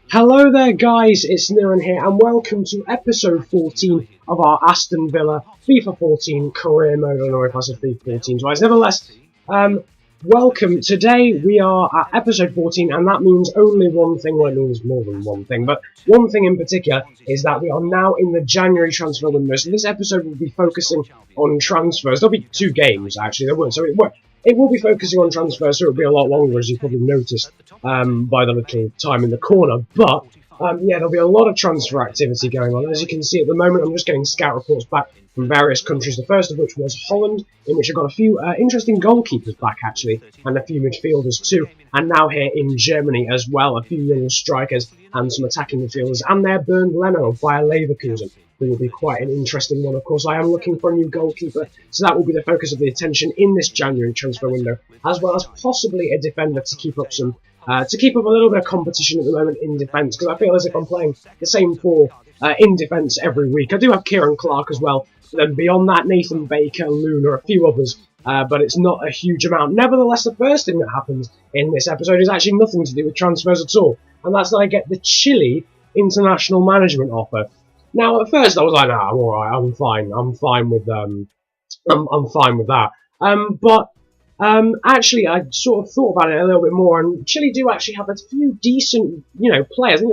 Hello there guys, it's Niran here and welcome to episode 14 of our Aston Villa FIFA 14 career mode. I don't know if I said FIFA 14 twice. Nevertheless, welcome. Today we are at episode 14 and that means only one thing. Well, it means more than one thing, but one thing in particular is that we are now in the January transfer window. So this episode will be focusing on transfers. There'll be two games actually, there won't, so it will be focusing on transfers, so it'll be a lot longer, as you probably noticed by the little time in the corner. But yeah, there'll be a lot of transfer activity going on. As you can see at the moment, I'm just getting scout reports back from various countries. The first of which was Holland, in which I got a few interesting goalkeepers back actually, and a few midfielders too. And now here in Germany as well, a few young strikers and some attacking midfielders. And there, Bernd Leno via Leverkusen. It will be quite an interesting one. Of course, I am looking for a new goalkeeper, so that will be the focus of the attention in this January transfer window, as well as possibly a defender to keep up a little bit of competition at the moment in defence, because I feel as if I'm playing the same four in defence every week. I do have Kieran Clark as well, but then beyond that, Nathan Baker, Luna, a few others, but it's not a huge amount. Nevertheless, the first thing that happens in this episode is actually nothing to do with transfers at all, and that's that I get the Chile international management offer. Now, at first, I was like, "Nah, I'm all right. I'm fine. I'm fine with I'm fine with that." Actually, I sort of thought about it a little bit more, and Chile do actually have a few decent, players. I think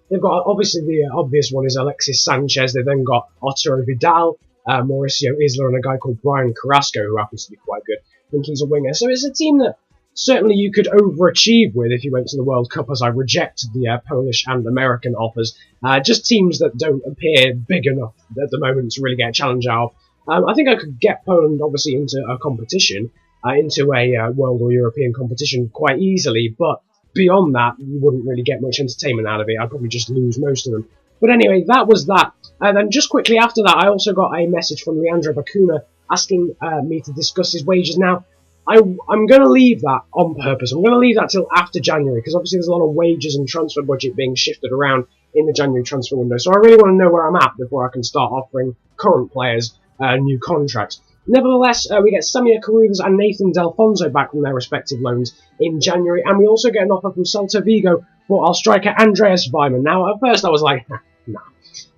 they've got obviously the obvious one is Alexis Sanchez. They've then got Arturo Vidal, Mauricio Isla, and a guy called Brian Carrasco, who happens to be quite good. I think he's a winger. So it's a team that certainly you could overachieve with if you went to the World Cup, as I reject the Polish and American offers. Just teams that don't appear big enough at the moment to really get a challenge out of. I think I could get Poland, obviously, into a competition, into a world or European competition quite easily, but beyond that, you wouldn't really get much entertainment out of it. I'd probably just lose most of them. But anyway, that was that. And then just quickly after that, I also got a message from Leandro Bacuna asking me to discuss his wages. Now, I'm going to leave that on purpose. I'm going to leave that till after January, because obviously there's a lot of wages and transfer budget being shifted around in the January transfer window. So I really want to know where I'm at before I can start offering current players new contracts. Nevertheless, we get Samir Carruthers and Nathan Delfonso back from their respective loans in January, and we also get an offer from Celta Vigo for our striker Andreas Weimann. Now, at first I was like, nah.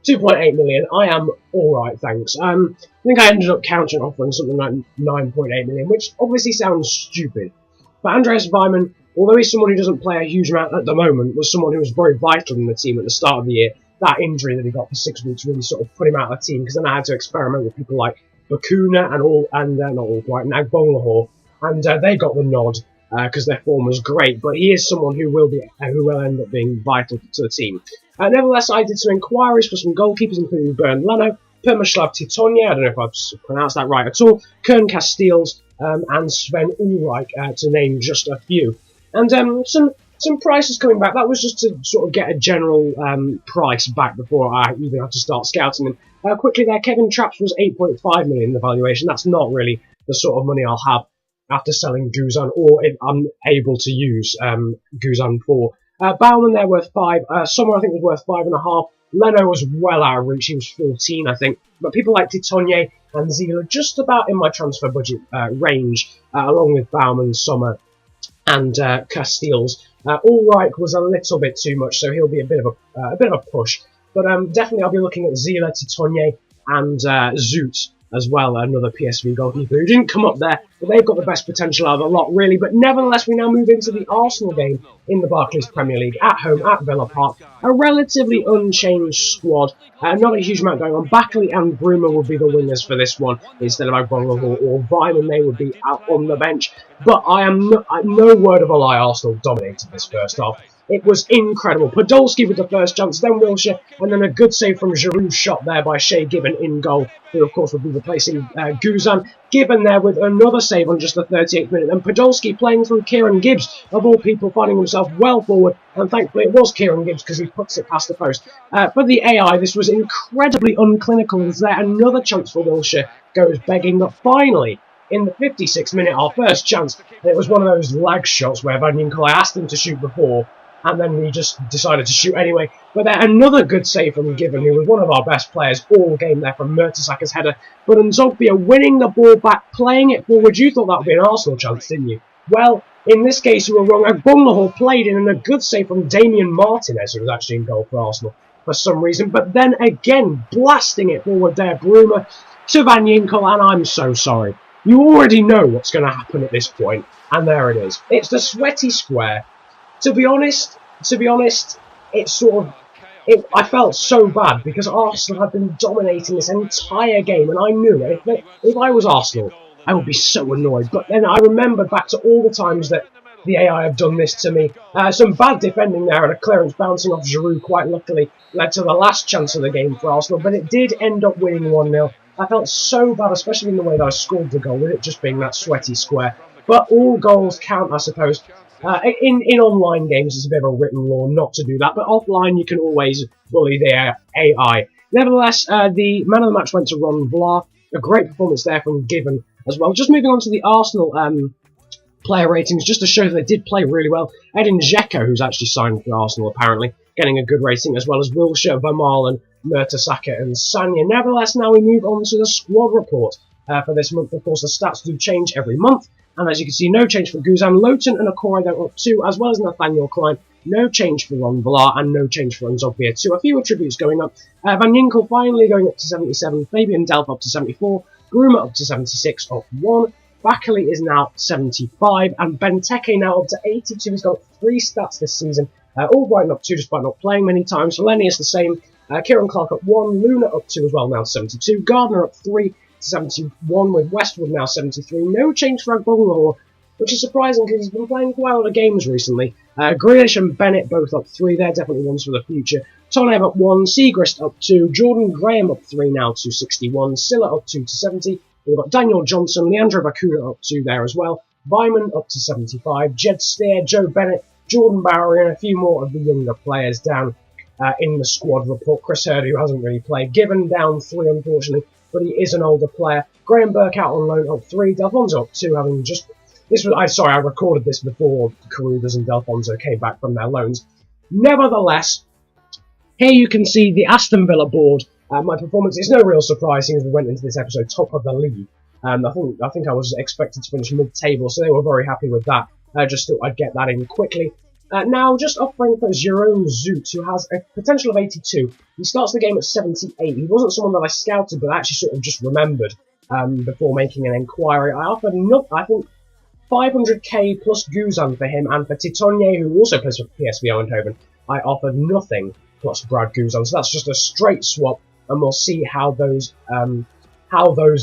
2.8 million, I am alright, thanks. I think I ended up counter offering something like 9.8 million, which obviously sounds stupid. But Andreas Weimann, although he's someone who doesn't play a huge amount at the moment, was someone who was very vital in the team at the start of the year. That injury that he got for 6 weeks really sort of put him out of the team, because then I had to experiment with people like Bacuna and not Albright, Nagbonlahor, and they got the nod because their form was great. But he is someone who will end up being vital to the team. Nevertheless, I did some inquiries for some goalkeepers, including Bernd Leno, Permislav Titonia, I don't know if I've pronounced that right at all, Kern Casteels, and Sven Ulreich, to name just a few. And some prices coming back. That was just to sort of get a general price back before I even had to start scouting them. Quickly there, Kevin Traps was 8.5 million in the valuation. That's not really the sort of money I'll have after selling Guzan, or if I'm able to use Guzan for. Baumann there worth 5. Sommer I think was worth 5.5. Leno was well out of reach. He was 14, I think. But people like Titonia and Zila just about in my transfer budget range, along with Baumann, Sommer, and Casteels. Ulreich was a little bit too much, so he'll be a bit of a push. But definitely I'll be looking at Zila, Titonia, and Zoot as well, another PSV goalkeeper who didn't come up there, but they've got the best potential out of the lot, really. But nevertheless, we now move into the Arsenal game in the Barclays Premier League, at home at Villa Park. A relatively unchanged squad, not a huge amount going on. Bakley and Bruma would be the wingers for this one, instead of Agbonlahor or Weimann. They would be out on the bench. But no word of a lie, Arsenal dominated this first half. It was incredible. Podolski with the first chance, then Wilshere, and then a good save from Giroud's shot there by Shea Given in goal, who of course would be replacing Guzan. Given there with another save on just the 38th minute, and Podolski playing through Kieran Gibbs, of all people, finding himself well forward, and thankfully it was Kieran Gibbs because he puts it past the post. For the AI, this was incredibly unclinical, and there another chance for Wilshere goes begging, but finally, in the 56th minute, our first chance, and it was one of those lag shots where Van Ninkel, I asked him to shoot before, and then we just decided to shoot anyway. But there, another good save from Given, who was one of our best players all game there from Mertesacker's header. But Nzogbia winning the ball back, playing it forward. You thought that would be an Arsenal chance, didn't you? Well, In this case, you were wrong. Agbonlahor played in, and a good save from Damien Martinez, who was actually in goal for Arsenal for some reason. But then again, blasting it forward there, Bruma to Van Ginkel, and I'm so sorry. You already know what's going to happen at this point, and there it is. It's the sweaty square. To be honest, it's sort of... I felt so bad because Arsenal had been dominating this entire game, and I knew if I was Arsenal, I would be so annoyed. But then I remembered back to all the times that the AI have done this to me. Some bad defending there and a clearance bouncing off Giroud quite luckily led to the last chance of the game for Arsenal, but it did end up winning 1-0. I felt so bad, especially in the way that I scored the goal, with it just being that sweaty square. But all goals count, I suppose. In online games, it's a bit of a written law not to do that, but offline you can always bully the AI. Nevertheless, the man of the match went to Ron Vlaar. A great performance there from Given as well. Just moving on to the Arsenal player ratings, just to show that they did play really well. Edin Dzeko, who's actually signed for Arsenal apparently, getting a good rating, as well as Wilshere, Vermaelen, Mertesacker and Sanya. Nevertheless, now we move on to the squad report for this month. Of course, the stats do change every month. And as you can see, no change for Guzan. Lowton and Okore, they're up 2, as well as Nathaniel Klein. No change for Ron Vlaar, and no change for Nzogbia 2. A few attributes going up. Van Ginkel finally going up to 77. Fabian Delph up to 74. Bruma up to 76, up 1. Bakkali is now 75. And Benteke now up to 82. He's got 3 stats this season. All Brighton up 2, despite not playing many times. Lenny is the same. Kieran Clark up 1. Luna up 2 as well, now 72. Gardner up 3. 71 with Westwood now 73. No change for Agbonlahor, which is surprising because he's been playing quite a lot of games recently. Grealish and Bennett both up 3. They're definitely ones for the future. Tonev up 1. Siegrist up 2. Jordan Graham up 3 now to 61. Silla up 2 to 70. We've got Daniel Johnson, Leandro Bakuda up 2 there as well. Vyman up to 75. Jed Steer, Joe Bennett, Jordan Bowery, and a few more of the younger players down in the squad report. Chris Hurd, who hasn't really played. Given down 3, unfortunately, but he is an older player. Graham Burke out on loan up 3. Delfonso up 2, having just... I recorded this before Carruthers and Delfonso came back from their loans. Nevertheless, here you can see the Aston Villa board. My performance is no real surprise, since we went into this episode top of the league. I think I was expected to finish mid-table, so they were very happy with that. I just thought I'd get that in quickly. Now, just offering for Jerome Zoot, who has a potential of 82. He starts the game at 78. He wasn't someone that I scouted, but I actually sort of just remembered before making an inquiry. I offered, I think, 500k plus Guzan for him, and for Titonye, who also plays for PSV Eindhoven, I offered nothing plus Brad Guzan. So that's just a straight swap, and we'll see how those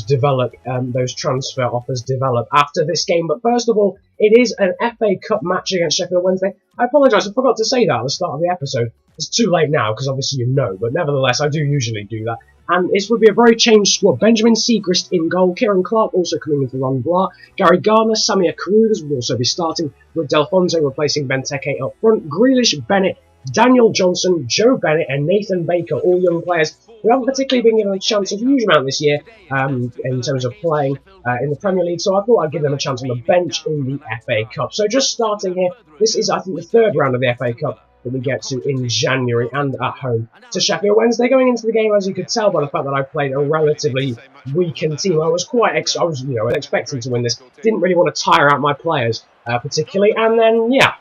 develop, those transfer offers develop after this game. But first of all, it is an FA Cup match against Sheffield Wednesday. I apologise, I forgot to say that at the start of the episode. It's too late now, because obviously you know, but nevertheless, I do usually do that. And this would be a very changed squad. Benjamin Siegrist in goal, Kieran Clark also coming in for Ron Vlaar, Gary Gardner, Samir Carruthers will also be starting, with Delfonso replacing Benteke up front, Grealish, Bennett, Daniel Johnson, Joe Bennett and Nathan Baker, all young players who haven't particularly been given a chance a huge amount this year in terms of playing in the Premier League, so I thought I'd give them a chance on the bench in the FA Cup. So just starting here, this is I think the 3rd round of the FA Cup that we get to in January, and at home to Sheffield Wednesday. Going into the game, as you could tell by the fact that I played a relatively weakened team, I was expecting to win this. Didn't really want to tire out my players particularly, and then yeah,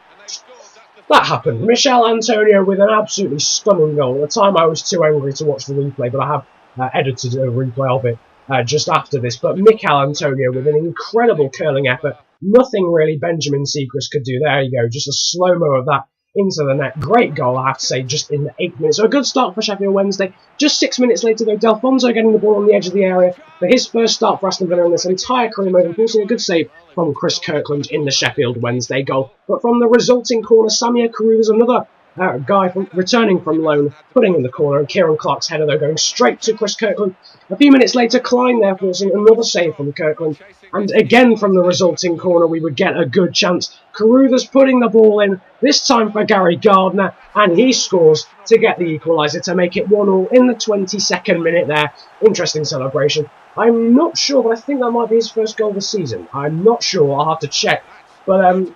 that happened. Michel Antonio with an absolutely stunning goal. At the time I was too angry to watch the replay, but I have edited a replay of it just after this. But Mikel Antonio with an incredible curling effort. Nothing really Benjamin Siegrist could do. There you go, just a slow-mo of that into the net. Great goal, I have to say, just in the 8th minute. So a good start for Sheffield Wednesday. Just 6 minutes later, though, Delfonso getting the ball on the edge of the area for his first start for Aston Villa in this entire career mode, forcing a good save from Chris Kirkland in the Sheffield Wednesday goal. But from the resulting corner, Samir Carruthers, another guy returning from loan, putting in the corner, and Kieran Clark's header, though, going straight to Chris Kirkland. A few minutes later, Klein there forcing another save from Kirkland, and again from the resulting corner we would get a good chance. Carruthers putting the ball in, this time for Gary Gardner, and he scores to get the equaliser to make it 1-1 in the 22nd minute there. Interesting celebration. I'm not sure, but I think that might be his first goal this season. I'm not sure, I'll have to check. But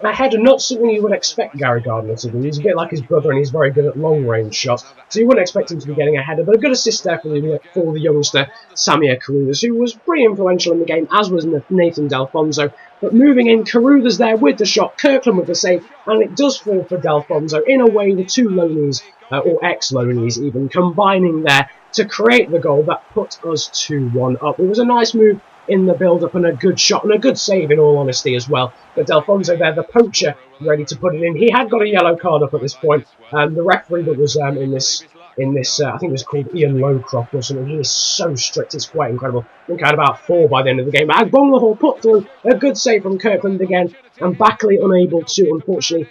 A header, not something you would expect Gary Gardner to do. He's a bit like his brother and he's very good at long-range shots, so you wouldn't expect him to be getting a header, but a good assist there for the youngster, Samir Carruthers, who was pretty influential in the game, as was Nathan Delfonso. But moving in, Carruthers there with the shot, Kirkland with the save, and it does fall for Delfonso. In a way, the two loanies, or ex-loanies even, combining there to create the goal that put us 2-1 up. It was a nice move in the build-up and a good shot and a good save in all honesty as well. But Delfonso there, the poacher, ready to put it in. He had got a yellow card up at this point. The referee that was in this, I think it was called Ian Lowcroft or something. He is so strict, it's quite incredible. I think I had about 4 by the end of the game. But Agbonlahor put through a good save from Kirkland again, and Backley unable to, unfortunately,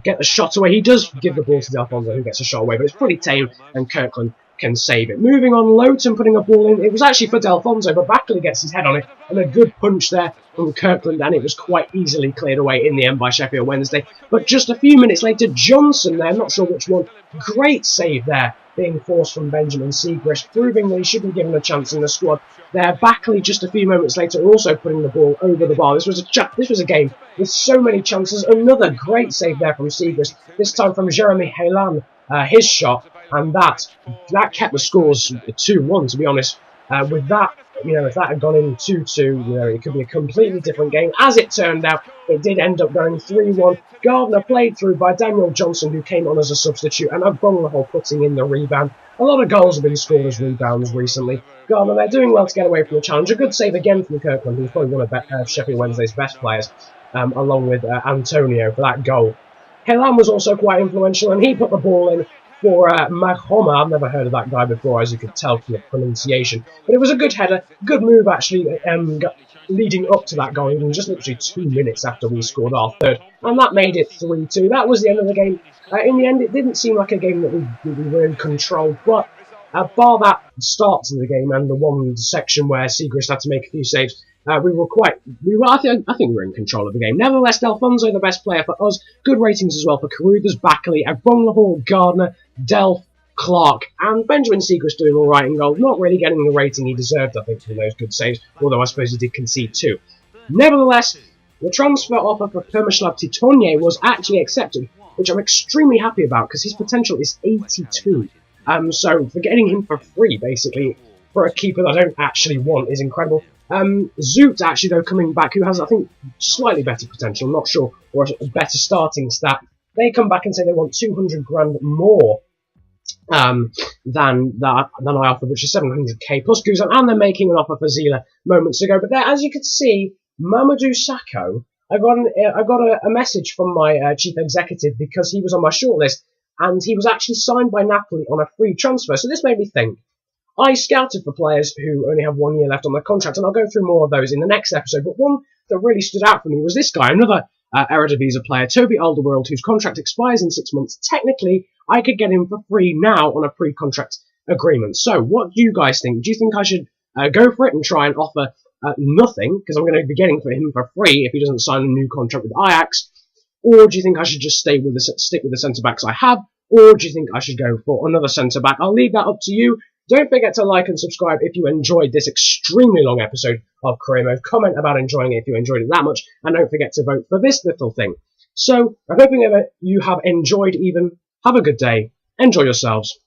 get the shot away. He does give the ball to Delfonso, who gets a shot away, but it's pretty tame, and Kirkland can save it. Moving on, Lowton putting a ball in. It was actually for Delfonso, but Backley gets his head on it, and a good punch there from Kirkland, and it was quite easily cleared away in the end by Sheffield Wednesday. But just a few minutes later, Johnson there, not sure which one, great save there, being forced from Benjamin Siegrist, proving that he should be given a chance in the squad. There, Backley just a few moments later also putting the ball over the bar. This was a game with so many chances. Another great save there from Siegrist, this time from Jeremy Helan, his shot, and that kept the scores 2-1, to be honest. With that, if that had gone in 2-2, it could be a completely different game. As it turned out, it did end up going 3-1. Gardner played through by Daniel Johnson, who came on as a substitute, and Agbonlahor putting in the rebound. A lot of goals have been scored as rebounds recently. Gardner, they're doing well to get away from the challenge. A good save again from Kirkland, who's probably one of Sheffield Wednesday's best players, along with Antonio for that goal. Helan was also quite influential, and he put the ball in for Mahoma. I've never heard of that guy before, as you could tell from the pronunciation. But it was a good header, good move actually, leading up to that goal, even just literally 2 minutes after we scored our third. And that made it 3-2. That was the end of the game. In the end, it didn't seem like a game that we were in control, but bar that start to the game and the one section where Siegrist had to make a few saves, I think we were in control of the game. Nevertheless, Delfonso, the best player for us. Good ratings as well for Carruthers, Backley, Agbonlahor, Gardner, Delph, Clark, and Benjamin Siegrist doing alright in goal. Not really getting the rating he deserved, I think, from those good saves, although I suppose he did concede 2. Nevertheless, the transfer offer for Permislav Titonje was actually accepted, which I'm extremely happy about, because his potential is 82. So for getting him for free, basically, for a keeper that I don't actually want, is incredible. Zoot, actually, though, coming back, who has, I think, slightly better potential, not sure, or a better starting stat, they come back and say they want 200 grand more than I offered, which is 700k plus Guzan, and they're making an offer for Zila moments ago. But there, as you can see, Mamadou Sakho, I got a message from my chief executive, because he was on my shortlist, and he was actually signed by Napoli on a free transfer. So this made me think. I scouted for players who only have 1 year left on their contract, and I'll go through more of those in the next episode. But one that really stood out for me was this guy, another Eredivisie player, Toby Alderweireld, whose contract expires in 6 months. Technically, I could get him for free now on a pre-contract agreement. So, what do you guys think? Do you think I should go for it and try and offer nothing, because I'm going to be getting for him for free if he doesn't sign a new contract with Ajax? Or do you think I should just stick with the centre-backs I have? Or do you think I should go for another centre-back? I'll leave that up to you. Don't forget to like and subscribe if you enjoyed this extremely long episode of Career Mode. Comment about enjoying it if you enjoyed it that much. And don't forget to vote for this little thing. So, I'm hoping that you have enjoyed even. Have a good day. Enjoy yourselves.